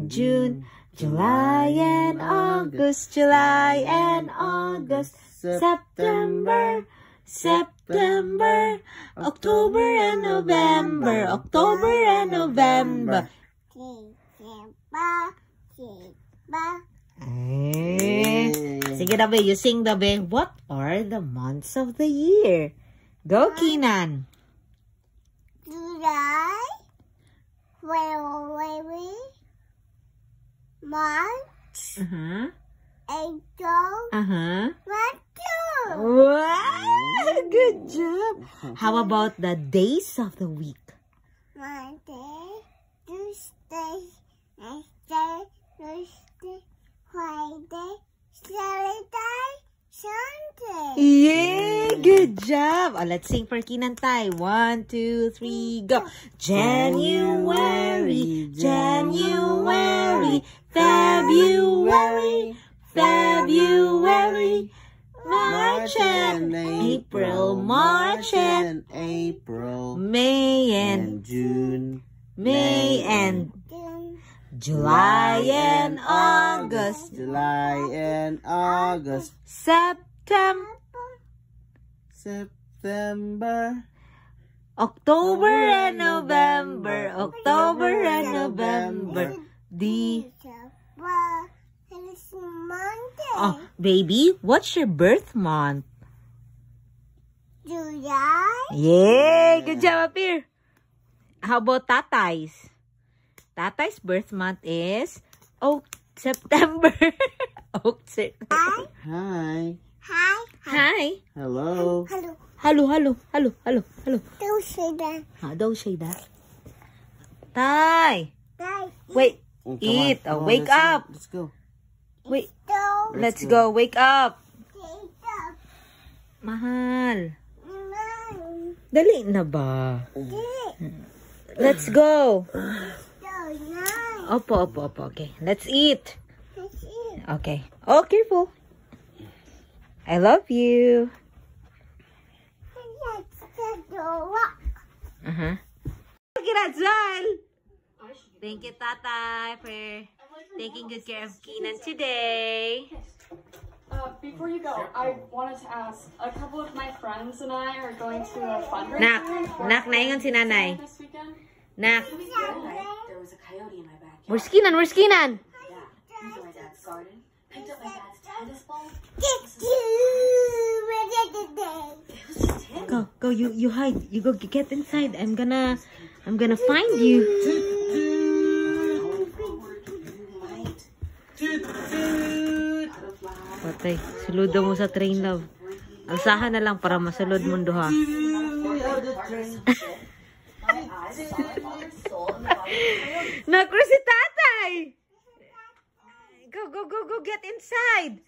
and June, July and August, July and August, September, September, October and November, October and November. Sige na ba, you sing na ba? What are the months of the year? Go, Keenan. July, February, March, April, May. Wow, good job. How about the days of the week? Monday, Tuesday, Wednesday, Thursday, Friday, Saturday, Sunday. Yay, good job. Let's sing for Keenan Tay. 1, 2, 3, go. January, January, February, February, March and April, March and April, May and June, May and July and August, July and August, September, September, October and November, October and November. Oh, baby, what's your birth month? July. Yay! Good job, Apir. How about Tatay's? Tatay's birth month is September. Hi. Hi. Hi. Hello. Hello. Hello, hello, hello, hello, hello. Don't say that. Don't say that. Tay. Bye. Wait. Oh, Eat. come on, Wake up. Let's go. Wait. Don't Let's go. Wake up. say that. Mahal. No. Dali na ba? Don't. Let's go. No. Opo, opo, opo. Okay. Let's eat. Let's eat. Okay. Oh, careful. I love you. Let's go walk. Thank you, Tatay, for taking good care of Keenan today. Before you go, I wanted to ask, a couple of my friends and I are going to a fundraiser Nak, naingon si nanay. this weekend. Nak, There was a coyote in my backyard. where's Keenan? Where's Keenan? Yeah, into my dad's garden. Picked up my dad's tennis ball. Go, you hide. You go get inside. I'm gonna find you. Patay, sulod mo sa train, love. Alsahan na lang para masulod mo duha. Nakro si Tatay! Go, get inside!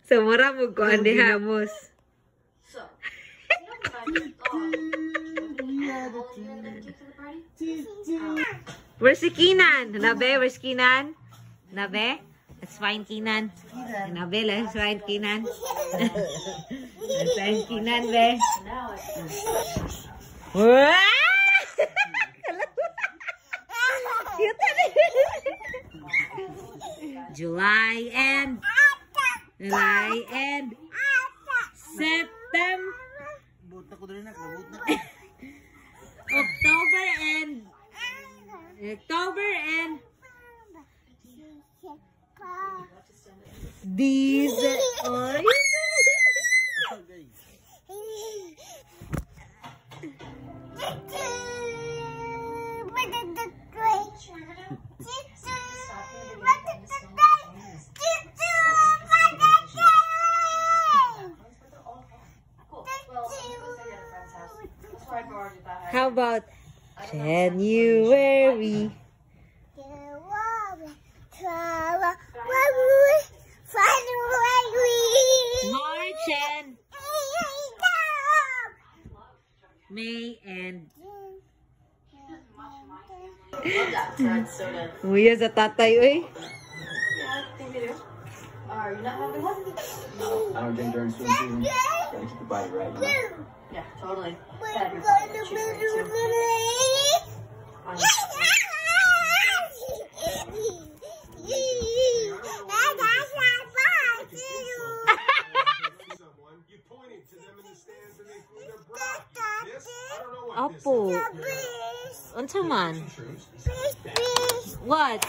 Sumura mo ko, Andi Hamos. Where's si Keenan? Nabe, where's Keenan? Nabe? Let's find Keenan. Nabe, let's find Keenan. Let's find Keenan, be. Wow! July and September, October and these are How about January? March and May and Uya sa tatay, uy. Are you not having one? No, I don't think during swim season. I think you could buy it right now. Yeah, totally. We're going to Opo. Please. Unsa man? Please. What?